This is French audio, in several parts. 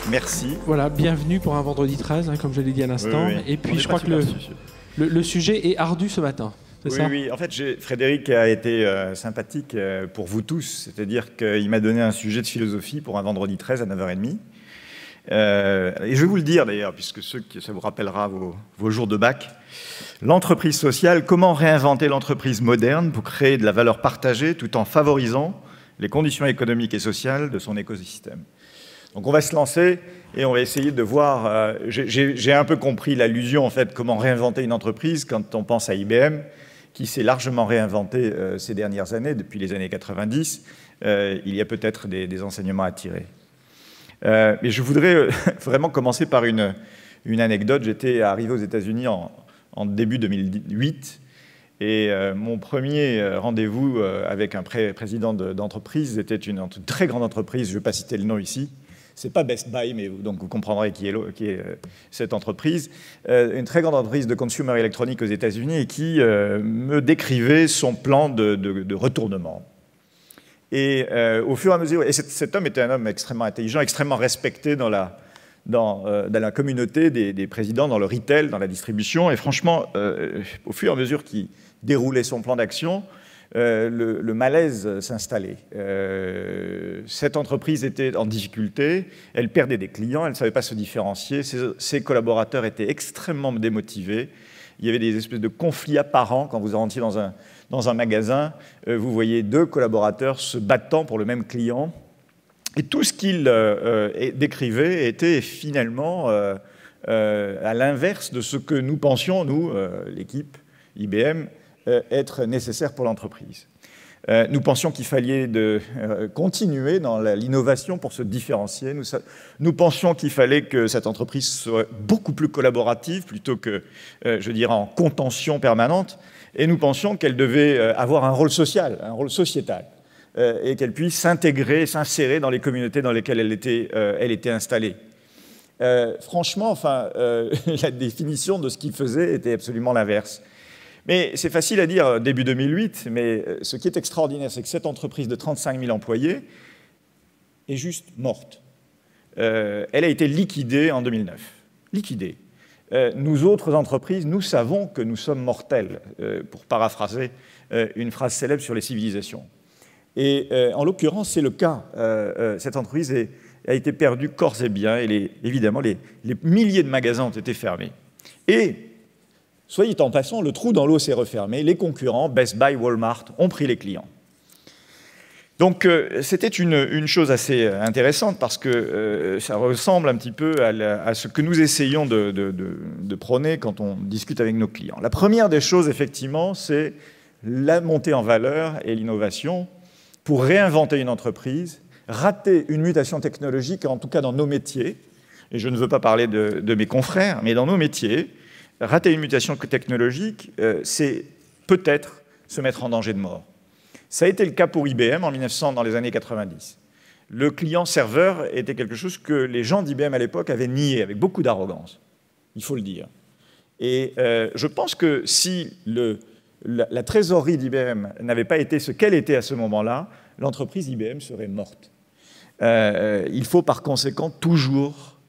Merci. Voilà, bienvenue pour un vendredi 13, hein, comme je l'ai dit à l'instant. Oui, oui. Et puis je crois que le sujet est ardu ce matin. Oui, ça oui. En fait, Frédéric a été sympathique pour vous tous. C'est-à-dire qu'il m'a donné un sujet de philosophie pour un vendredi 13 à 9h30. Et je vais vous le dire d'ailleurs, puisque ça vous rappellera vos jours de bac. L'entreprise sociale, comment réinventer l'entreprise moderne pour créer de la valeur partagée tout en favorisant les conditions économiques et sociales de son écosystème. Donc on va se lancer et on va essayer de voir, j'ai un peu compris l'allusion en fait, comment réinventer une entreprise quand on pense à IBM, qui s'est largement réinventé ces dernières années, depuis les années 90, il y a peut-être des enseignements à tirer. Mais je voudrais vraiment commencer par une anecdote. J'étais arrivé aux États-Unis en début 2008 et mon premier rendez-vous avec un président d'entreprise était une très grande entreprise, je ne vais pas citer le nom ici. Ce n'est pas Best Buy, mais donc vous comprendrez qui est cette entreprise. Une très grande entreprise de consumer électronique aux États-Unis et qui me décrivait son plan de retournement. Et au fur et à mesure, et cet homme était un homme extrêmement intelligent, extrêmement respecté dans la communauté des présidents, dans le retail, dans la distribution. Et franchement, au fur et à mesure qu'il déroulait son plan d'action, le malaise s'installait. Cette entreprise était en difficulté, elle perdait des clients, elle ne savait pas se différencier, ses collaborateurs étaient extrêmement démotivés. Il y avait des espèces de conflits apparents quand vous rentriez dans un magasin. Vous voyez deux collaborateurs se battant pour le même client. Et tout ce qu'il décrivait était finalement à l'inverse de ce que nous pensions, nous, l'équipe IBM, être nécessaire pour l'entreprise. Nous pensions qu'il fallait continuer dans l'innovation pour se différencier. Nous pensions qu'il fallait que cette entreprise soit beaucoup plus collaborative plutôt que, je dirais, en contention permanente. Et nous pensions qu'elle devait avoir un rôle social, un rôle sociétal, et qu'elle puisse s'intégrer, s'insérer dans les communautés dans lesquelles elle était installée. Franchement, enfin, la définition de ce qu'il faisait était absolument l'inverse. Mais c'est facile à dire début 2008, mais ce qui est extraordinaire, c'est que cette entreprise de 35 000 employés est juste morte. Elle a été liquidée en 2009. Liquidée. Nous autres entreprises, nous savons que nous sommes mortels, pour paraphraser une phrase célèbre sur les civilisations. Et en l'occurrence, c'est le cas. Cette entreprise a été perdue corps et biens, et évidemment, les milliers de magasins ont été fermés. Et soyez en passant, le trou dans l'eau s'est refermé. Les concurrents, Best Buy, Walmart, ont pris les clients. Donc, c'était une chose assez intéressante parce que ça ressemble un petit peu à ce que nous essayons de prôner quand on discute avec nos clients. La première des choses, effectivement, c'est la montée en valeur et l'innovation pour réinventer une entreprise, rater une mutation technologique, en tout cas dans nos métiers, et je ne veux pas parler de mes confrères, mais dans nos métiers, rater une mutation technologique, c'est peut-être se mettre en danger de mort. Ça a été le cas pour IBM dans les années 90. Le client serveur était quelque chose que les gens d'IBM à l'époque avaient nié avec beaucoup d'arrogance, il faut le dire. Et je pense que si la trésorerie d'IBM n'avait pas été ce qu'elle était à ce moment-là, l'entreprise IBM serait morte. Il faut par conséquent toujours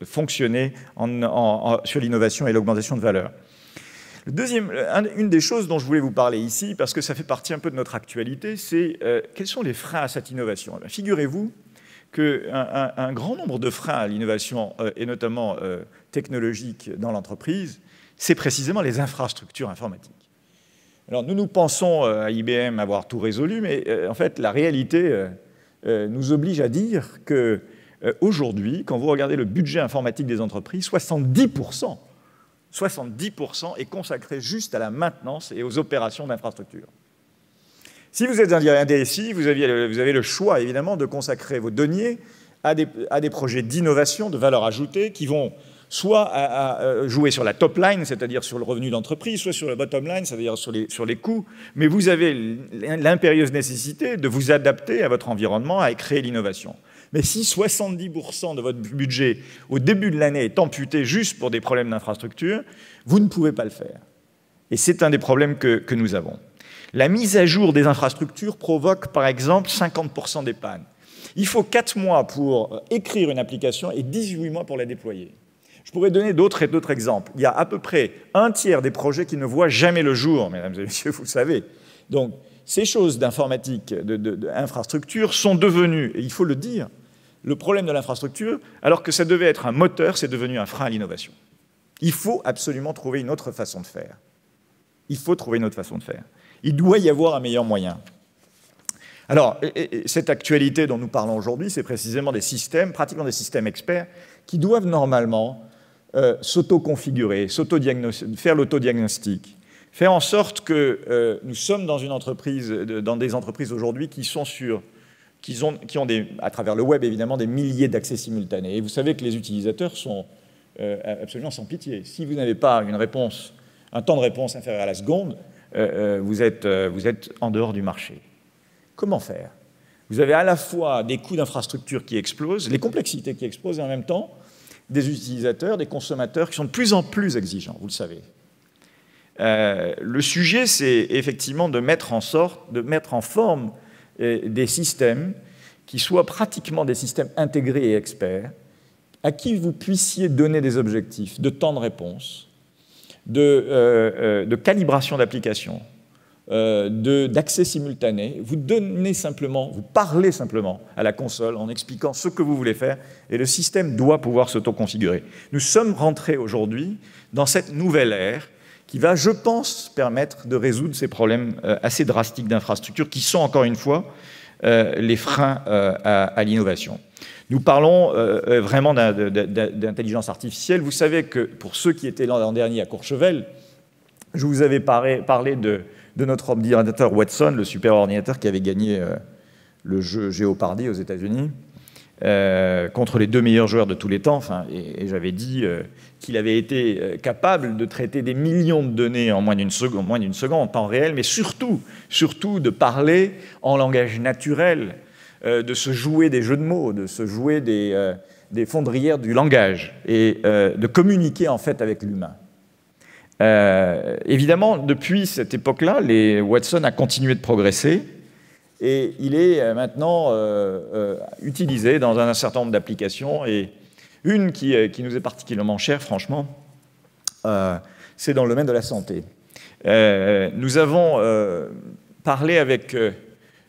fonctionner sur l'innovation et l'augmentation de valeur. Une des choses dont je voulais vous parler ici, parce que ça fait partie un peu de notre actualité, c'est quels sont les freins à cette innovation. Figurez-vous qu'un grand nombre de freins à l'innovation, et notamment technologique dans l'entreprise, c'est précisément les infrastructures informatiques. Alors nous pensons à IBM avoir tout résolu, mais en fait la réalité nous oblige à dire que aujourd'hui, quand vous regardez le budget informatique des entreprises, 70% est consacré juste à la maintenance et aux opérations d'infrastructure. Si vous êtes un DSI, vous avez le choix, évidemment, de consacrer vos deniers à des projets d'innovation, de valeur ajoutée, qui vont soit à jouer sur la top line, c'est-à-dire sur le revenu d'entreprise, soit sur la bottom line, c'est-à-dire sur les coûts. Mais vous avez l'impérieuse nécessité de vous adapter à votre environnement, à créer l'innovation. Mais si 70% de votre budget au début de l'année est amputé juste pour des problèmes d'infrastructure, vous ne pouvez pas le faire. Et c'est un des problèmes que nous avons. La mise à jour des infrastructures provoque, par exemple, 50% des pannes. Il faut 4 mois pour écrire une application et 18 mois pour la déployer. Je pourrais donner d'autres exemples. Il y a à peu près un tiers des projets qui ne voient jamais le jour, mesdames et messieurs, vous le savez. Donc, ces choses d'informatique, d'infrastructure sont devenues, et il faut le dire, le problème de l'infrastructure, alors que ça devait être un moteur, c'est devenu un frein à l'innovation. Il faut absolument trouver une autre façon de faire. Il faut trouver une autre façon de faire. Il doit y avoir un meilleur moyen. Alors, cette actualité dont nous parlons aujourd'hui, c'est précisément des systèmes, pratiquement des systèmes experts, qui doivent normalement s'auto-configurer, faire l'autodiagnostic, faire en sorte que nous sommes dans une entreprise, dans des entreprises aujourd'hui qui ont à travers le web évidemment des milliers d'accès simultanés. Et vous savez que les utilisateurs sont absolument sans pitié. Si vous n'avez pas une réponse, un temps de réponse inférieur à la seconde, vous êtes en dehors du marché. Comment faire? Vous avez à la fois des coûts d'infrastructure qui explosent, les complexités qui explosent, et en même temps des utilisateurs, des consommateurs qui sont de plus en plus exigeants, vous le savez. Le sujet, c'est effectivement de mettre en forme des systèmes qui soient pratiquement des systèmes intégrés et experts, à qui vous puissiez donner des objectifs de temps de réponse, de calibration d'application, d'accès simultané. Vous parlez simplement à la console en expliquant ce que vous voulez faire, et le système doit pouvoir s'auto-configurer. Nous sommes rentrés aujourd'hui dans cette nouvelle ère qui va, je pense, permettre de résoudre ces problèmes assez drastiques d'infrastructure qui sont, encore une fois, les freins à l'innovation. Nous parlons vraiment d'intelligence artificielle. Vous savez que pour ceux qui étaient l'an dernier à Courchevel, je vous avais parlé de notre ordinateur Watson, le super ordinateur qui avait gagné le jeu Jeopardy aux États-Unis, contre les 2 meilleurs joueurs de tous les temps. Enfin, et j'avais dit qu'il avait été capable de traiter des millions de données en moins d'une seconde, en temps réel, mais surtout de parler en langage naturel, de se jouer des jeux de mots, de se jouer des fondrières du langage, et de communiquer en fait avec l'humain. Évidemment, depuis cette époque-là, Watson a continué de progresser, et il est maintenant utilisé dans un certain nombre d'applications, et une qui nous est particulièrement chère, franchement, c'est dans le domaine de la santé. Nous avons parlé avec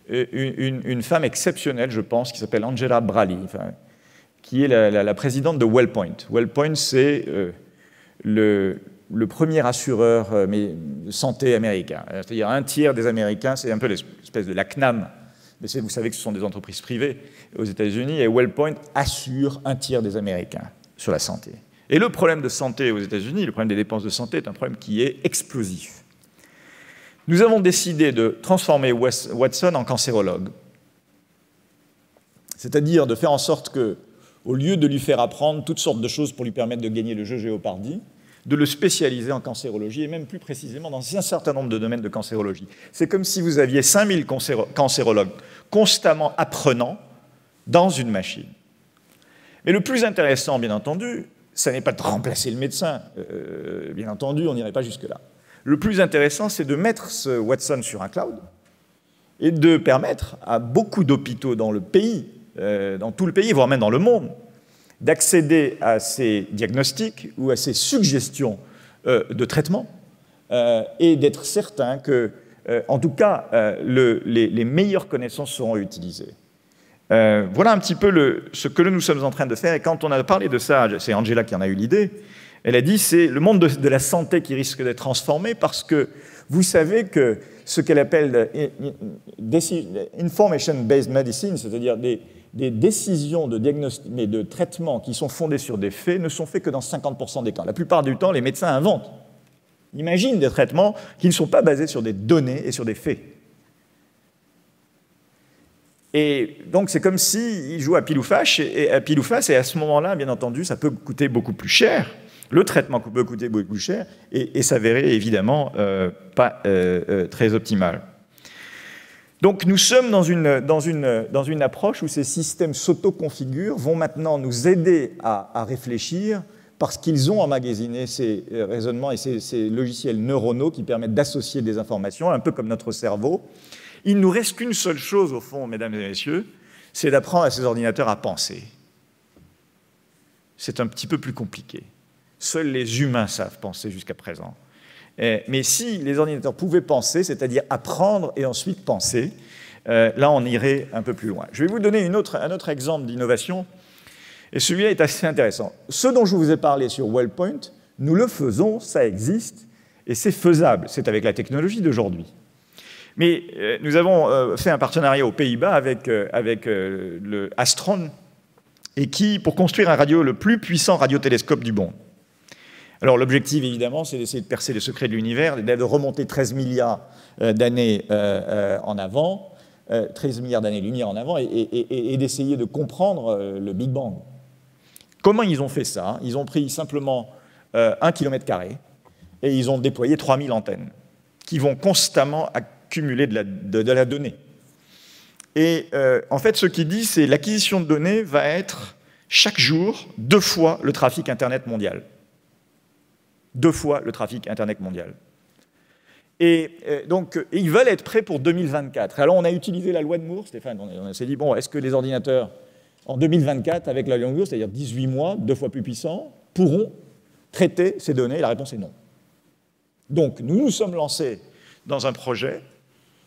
une femme exceptionnelle, je pense, qui s'appelle Angela Brally, qui est la présidente de WellPoint. WellPoint, c'est le premier assureur de santé américain. C'est-à-dire un tiers des Américains, c'est un peu l'espèce de la CNAM. Mais vous savez que ce sont des entreprises privées aux États-Unis, et WellPoint assure un tiers des Américains sur la santé. Et le problème de santé aux États-Unis, le problème des dépenses de santé, est un problème qui est explosif. Nous avons décidé de transformer Watson en cancérologue. C'est-à-dire de faire en sorte que, au lieu de lui faire apprendre toutes sortes de choses pour lui permettre de gagner le jeu Jeopardy, de le spécialiser en cancérologie, et même plus précisément dans un certain nombre de domaines de cancérologie. C'est comme si vous aviez 5000 cancérologues constamment apprenant dans une machine. Mais le plus intéressant, bien entendu, ce n'est pas de remplacer le médecin. Bien entendu, on n'irait pas jusque-là. Le plus intéressant, c'est de mettre ce Watson sur un cloud et de permettre à beaucoup d'hôpitaux dans le pays, dans tout le pays, voire même dans le monde, d'accéder à ces diagnostics ou à ces suggestions de traitement et d'être certain que, en tout cas, les meilleures connaissances seront utilisées. Voilà un petit peu ce que nous sommes en train de faire. Et quand on a parlé de ça, c'est Angela qui en a eu l'idée, elle a dit c'est le monde de la santé qui risque d'être transformé parce que vous savez que ce qu'elle appelle information-based medicine, c'est-à-dire des décisions de diagnostic, mais de traitement qui sont fondées sur des faits, ne sont faits que dans 50% des cas. La plupart du temps, les médecins inventent. Imaginent des traitements qui ne sont pas basés sur des données et sur des faits. Et donc, c'est comme s'ils jouent à pile ou face, et à ce moment-là, bien entendu, ça peut coûter beaucoup plus cher. Le traitement peut coûter beaucoup plus cher et s'avérer évidemment pas très optimal. Donc nous sommes dans une approche où ces systèmes s'auto-configurent, vont maintenant nous aider à réfléchir parce qu'ils ont emmagasiné ces raisonnements et ces logiciels neuronaux qui permettent d'associer des informations, un peu comme notre cerveau. Il ne nous reste qu'une seule chose au fond, mesdames et messieurs, c'est d'apprendre à ces ordinateurs à penser. C'est un petit peu plus compliqué. Seuls les humains savent penser jusqu'à présent. Mais si les ordinateurs pouvaient penser, c'est-à-dire apprendre et ensuite penser, là, on irait un peu plus loin. Je vais vous donner un autre exemple d'innovation, et celui-là est assez intéressant. Ce dont je vous ai parlé sur Wellpoint, nous le faisons, ça existe, et c'est faisable. C'est avec la technologie d'aujourd'hui. Mais nous avons fait un partenariat aux Pays-Bas avec le Astron, et pour construire le plus puissant radiotélescope du monde. Alors l'objectif, évidemment, c'est d'essayer de percer les secrets de l'univers, de remonter 13 milliards d'années en avant, 13 milliards d'années-lumière en avant, et d'essayer de comprendre le Big Bang. Comment ils ont fait ça? Ils ont pris simplement 1 km² et ils ont déployé 3000 antennes qui vont constamment accumuler de la donnée. Et en fait, ce qu'il dit, c'est l'acquisition de données va être chaque jour 2 fois le trafic Internet mondial. 2 fois le trafic Internet mondial. Et donc, ils veulent être prêts pour 2024. Alors, on a utilisé la loi de Moore, Stéphane, on s'est dit, bon, est-ce que les ordinateurs, en 2024, avec la loi de Moore, c'est-à-dire 18 mois, 2 fois plus puissants, pourront traiter ces données? La réponse est non. Donc, nous nous sommes lancés dans un projet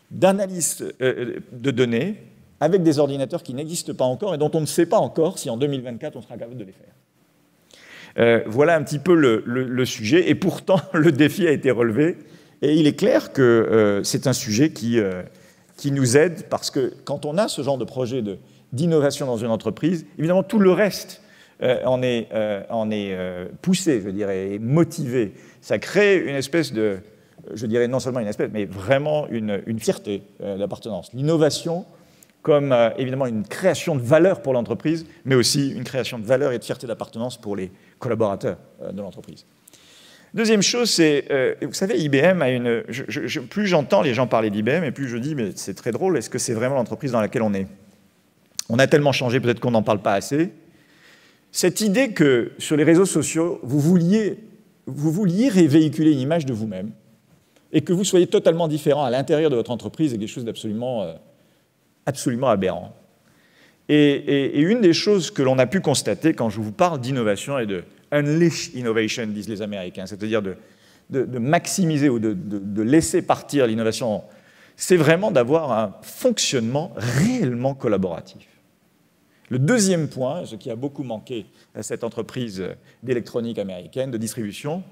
d'analyse de données avec des ordinateurs qui n'existent pas encore et dont on ne sait pas encore si en 2024, on sera capable de les faire. Voilà un petit peu le sujet, et pourtant le défi a été relevé, et il est clair que c'est un sujet qui nous aide, parce que quand on a ce genre de projet d'innovation dans une entreprise, évidemment tout le reste en est poussé, je dirais, et motivé. Ça crée une espèce de, je dirais non seulement une espèce, mais vraiment une fierté d'appartenance. L'innovation comme évidemment une création de valeur pour l'entreprise, mais aussi une création de valeur et de fierté d'appartenance pour les collaborateurs de l'entreprise. Deuxième chose, c'est, vous savez, IBM a une... plus j'entends les gens parler d'IBM, et plus je dis, mais c'est très drôle, est-ce que c'est vraiment l'entreprise dans laquelle on est? On a tellement changé, peut-être qu'on n'en parle pas assez. Cette idée que, sur les réseaux sociaux, vous vouliez véhiculer une image de vous-même, et que vous soyez totalement différent à l'intérieur de votre entreprise, est quelque chose d'absolument absolument aberrant. Et une des choses que l'on a pu constater quand je vous parle d'innovation et de unleash innovation, disent les Américains, c'est-à-dire de maximiser ou de laisser partir l'innovation, c'est vraiment d'avoir un fonctionnement réellement collaboratif. Le deuxième point, ce qui a beaucoup manqué à cette entreprise d'électronique américaine, de distribution,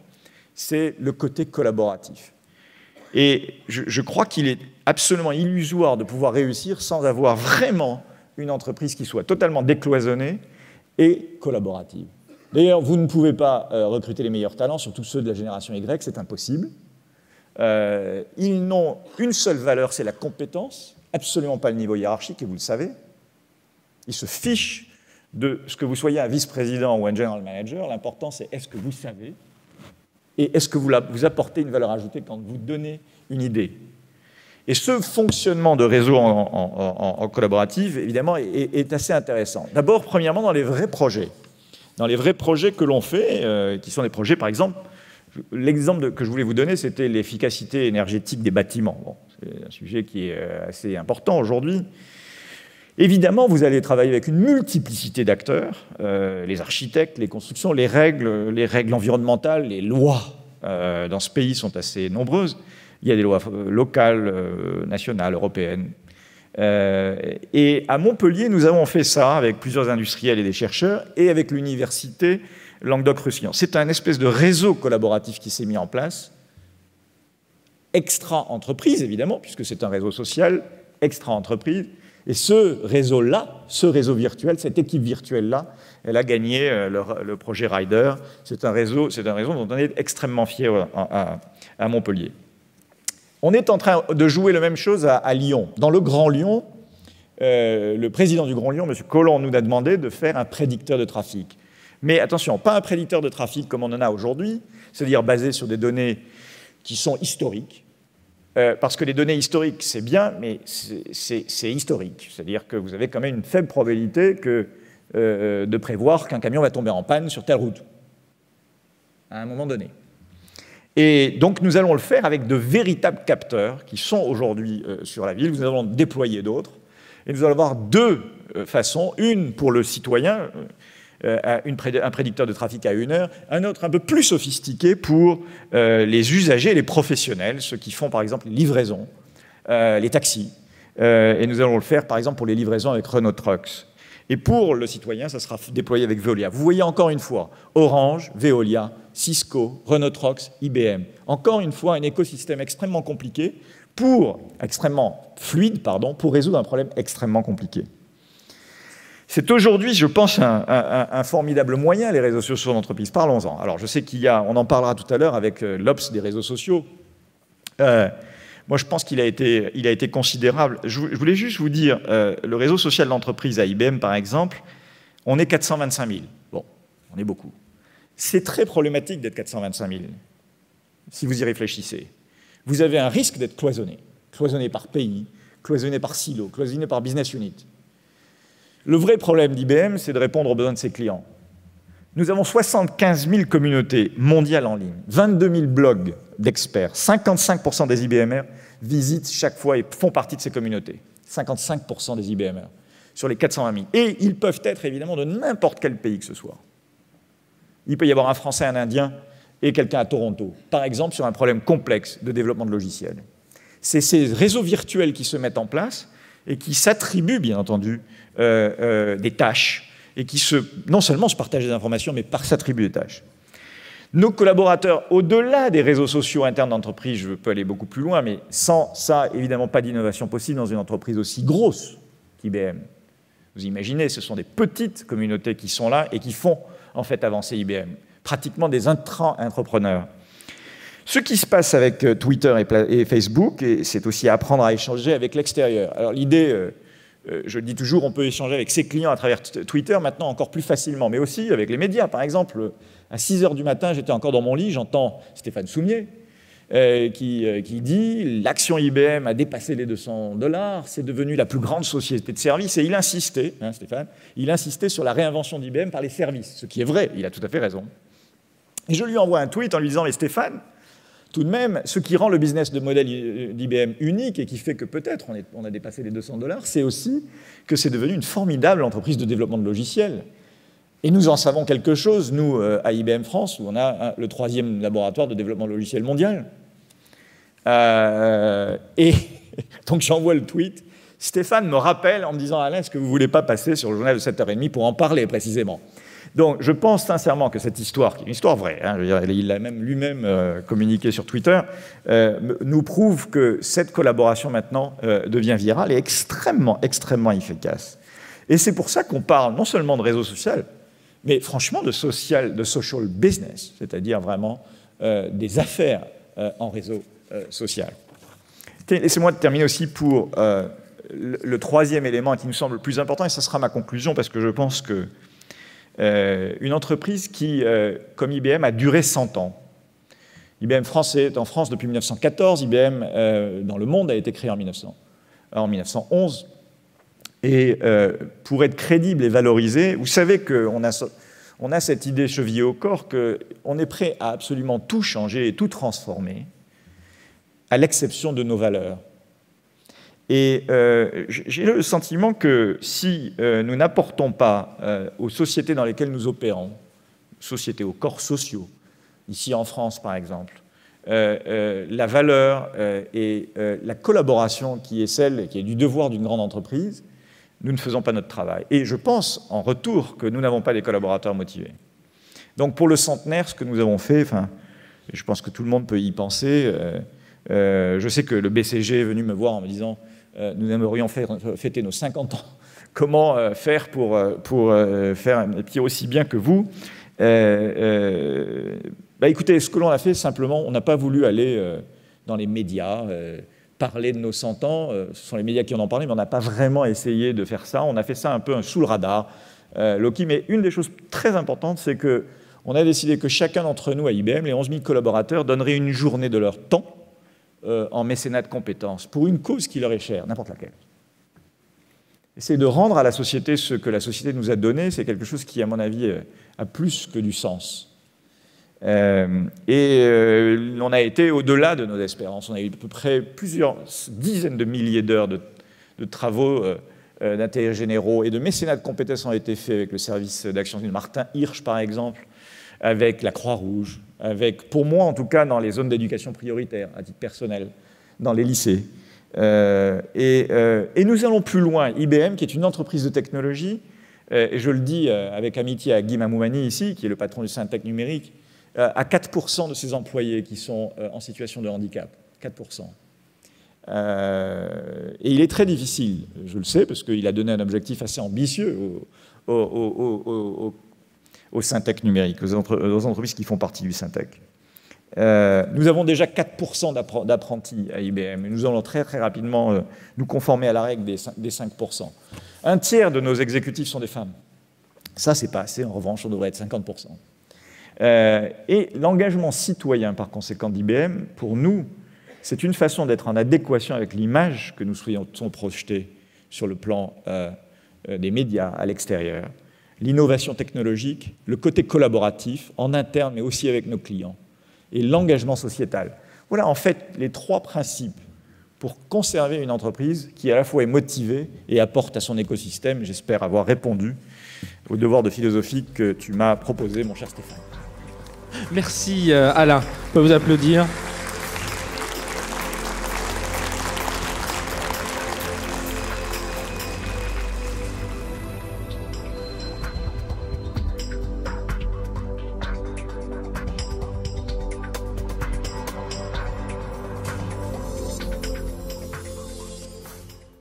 c'est le côté collaboratif. Et je crois qu'il est absolument illusoire de pouvoir réussir sans avoir vraiment une entreprise qui soit totalement décloisonnée et collaborative. D'ailleurs, vous ne pouvez pas recruter les meilleurs talents, surtout ceux de la génération Y, c'est impossible. Ils n'ont une seule valeur, c'est la compétence, absolument pas le niveau hiérarchique, et vous le savez. Ils se fichent de ce que vous soyez un vice-président ou un general manager. L'important, c'est est-ce que vous savez et est-ce que vous apportez une valeur ajoutée quand vous donnez une idée. Et ce fonctionnement de réseau en collaboratif, évidemment, est assez intéressant. D'abord, premièrement, dans les vrais projets. Dans les vrais projets que l'on fait, qui sont des projets, par exemple, l'exemple que je voulais vous donner, c'était l'efficacité énergétique des bâtiments. Bon, c'est un sujet qui est assez important aujourd'hui. Évidemment, vous allez travailler avec une multiplicité d'acteurs, les architectes, les constructions, les règles environnementales, les lois dans ce pays sont assez nombreuses. Il y a des lois locales, nationales, européennes. Et à Montpellier, nous avons fait ça avec plusieurs industriels et des chercheurs, et avec l'université Languedoc-Roussillon. C'est un espèce de réseau collaboratif qui s'est mis en place, extra-entreprise, évidemment, puisque c'est un réseau social, extra-entreprise. Et ce réseau-là, ce réseau virtuel, cette équipe virtuelle-là, elle a gagné le projet Rider. C'est un réseau dont on est extrêmement fier à Montpellier. On est en train de jouer la même chose à Lyon. Dans le Grand Lyon, le président du Grand Lyon, M. Collomb, nous a demandé de faire un prédicteur de trafic. Mais attention, pas un prédicteur de trafic comme on en a aujourd'hui, c'est-à-dire basé sur des données qui sont historiques. Parce que les données historiques, c'est bien, mais c'est historique. C'est-à-dire que vous avez quand même une faible probabilité de prévoir qu'un camion va tomber en panne sur telle route, à un moment donné. Et donc, nous allons le faire avec de véritables capteurs qui sont aujourd'hui sur la ville. Nous allons déployer d'autres. Et nous allons avoir deux façons. Une pour le citoyen, un prédicteur de trafic à 1 heure, un autre un peu plus sophistiqué pour les usagers, les professionnels, ceux qui font par exemple les livraisons, les taxis. Et nous allons le faire par exemple pour les livraisons avec Renault Trucks. Et pour le citoyen, ça sera déployé avec Veolia. Vous voyez encore une fois, Orange, Veolia, Cisco, Renault Trucks, IBM. Encore une fois, un écosystème extrêmement compliqué, extrêmement fluide, pour résoudre un problème extrêmement compliqué. C'est aujourd'hui, je pense, un formidable moyen, les réseaux sociaux d'entreprise. Parlons-en. Alors, je sais on en parlera tout à l'heure avec l'Obs des réseaux sociaux. Moi, je pense qu'il a été considérable. Je voulais juste vous dire, le réseau social d'entreprise à IBM, par exemple, on est 425 000. Bon, on est beaucoup. C'est très problématique d'être 425 000, si vous y réfléchissez. Vous avez un risque d'être cloisonné par pays, cloisonné par silo, cloisonné par business unit. Le vrai problème d'IBM, c'est de répondre aux besoins de ses clients. Nous avons 75 000 communautés mondiales en ligne, 22 000 blogs d'experts, 55% des IBMR visitent chaque fois et font partie de ces communautés. 55% des IBMR sur les 420 000. Et ils peuvent être évidemment de n'importe quel pays que ce soit. Il peut y avoir un Français, un Indien et quelqu'un à Toronto, par exemple sur un problème complexe de développement de logiciels. C'est ces réseaux virtuels qui se mettent en place et qui s'attribuent, bien entendu, des tâches et qui non seulement se partagent des informations, mais s'attribuent des tâches. Nos collaborateurs, au-delà des réseaux sociaux internes d'entreprise, je peux aller beaucoup plus loin, mais sans ça, évidemment, pas d'innovation possible dans une entreprise aussi grosse qu'IBM. Vous imaginez, ce sont des petites communautés qui sont là et qui font, en fait, avancer IBM. Pratiquement des intra-entrepreneurs. Ce qui se passe avec Twitter et Facebook, et c'est aussi apprendre à échanger avec l'extérieur. Alors l'idée, je le dis toujours, on peut échanger avec ses clients à travers Twitter, maintenant encore plus facilement, mais aussi avec les médias. Par exemple, à 6 h du matin, j'étais encore dans mon lit, j'entends Stéphane Soumier qui dit « L'action IBM a dépassé les $200, c'est devenu la plus grande société de services ». Et il insistait, Stéphane, il insistait sur la réinvention d'IBM par les services, ce qui est vrai, il a tout à fait raison. Et je lui envoie un tweet en lui disant « Mais Stéphane, tout de même, ce qui rend le business de modèle d'IBM unique et qui fait que peut-être on a dépassé les $200, c'est aussi que c'est devenu une formidable entreprise de développement de logiciels. Et nous en savons quelque chose, nous, à IBM France, où on a le 3e laboratoire de développement de logiciels mondial. Et donc j'envoie le tweet. Stéphane me rappelle en me disant « Alain, est-ce que vous ne voulez pas passer sur le journal de 7h30 pour en parler précisément ?» Donc, je pense sincèrement que cette histoire, qui est une histoire vraie, je veux dire, il l'a même lui-même communiqué sur Twitter, nous prouve que cette collaboration maintenant devient virale et extrêmement, extrêmement efficace. Et c'est pour ça qu'on parle non seulement de réseau social, mais franchement de social business, c'est-à-dire vraiment des affaires en réseau social. Laissez-moi terminer aussi pour le 3e élément qui nous semble le plus important, et ça sera ma conclusion, parce que je pense que une entreprise qui, comme IBM, a duré 100 ans. IBM France est en France depuis 1914, IBM dans le monde a été créé en 1911. Et pour être crédible et valorisé, vous savez qu'on a cette idée chevillée au corps qu'on est prêt à absolument tout changer et tout transformer, à l'exception de nos valeurs. Et j'ai le sentiment que si nous n'apportons pas aux sociétés dans lesquelles nous opérons, sociétés aux corps sociaux, ici en France par exemple, la valeur et la collaboration qui est celle qui est du devoir d'une grande entreprise, nous ne faisons pas notre travail. Et je pense en retour que nous n'avons pas des collaborateurs motivés. Donc pour le centenaire, ce que nous avons fait, je pense que tout le monde peut y penser. Je sais que le BCG est venu me voir en me disant nous aimerions fêter nos 50 ans. Comment faire pour faire un pied aussi bien que vous écoutez, ce que l'on a fait, simplement, on n'a pas voulu aller dans les médias, parler de nos 100 ans. Ce sont les médias qui en ont parlé, mais on n'a pas vraiment essayé de faire ça. On a fait ça un peu sous le radar, Loki. Mais une des choses très importantes, c'est qu'on a décidé que chacun d'entre nous à IBM, les 11 000 collaborateurs, donnerait une journée de leur temps en mécénat de compétences, pour une cause qui leur est chère, n'importe laquelle. Essayer de rendre à la société ce que la société nous a donné, c'est quelque chose qui, à mon avis, a plus que du sens. On a été au-delà de nos espérances. On a eu à peu près plusieurs dizaines de milliers d'heures de travaux d'intérêts généraux et de mécénat de compétences ont été faits avec le service d'action de Martin Hirsch, par exemple, avec la Croix-Rouge, avec, pour moi en tout cas, dans les zones d'éducation prioritaire, à titre personnel, dans les lycées. Et nous allons plus loin. IBM, qui est une entreprise de technologie, et je le dis avec amitié à Guy Mamoumani ici, qui est le patron du Syntec numérique, à 4% de ses employés qui sont en situation de handicap. 4%. Et il est très difficile, je le sais, parce qu'il a donné un objectif assez ambitieux au Syntec numérique, aux entreprises qui font partie du Syntec. Nous avons déjà 4% d'apprentis à IBM, et nous allons très très rapidement nous conformer à la règle des 5%. Un tiers de nos exécutifs sont des femmes. Ça, c'est pas assez, en revanche, on devrait être 50%. Et l'engagement citoyen, par conséquent, d'IBM, pour nous, c'est une façon d'être en adéquation avec l'image que nous souhaitons projeter sur le plan des médias à l'extérieur, l'innovation technologique, le côté collaboratif, en interne, mais aussi avec nos clients, et l'engagement sociétal. Voilà, en fait, les 3 principes pour conserver une entreprise qui, à la fois, est motivée et apporte à son écosystème. J'espère avoir répondu au devoir de philosophie que tu m'as proposé, mon cher Stéphane. Merci, Alain. On peut vous applaudir.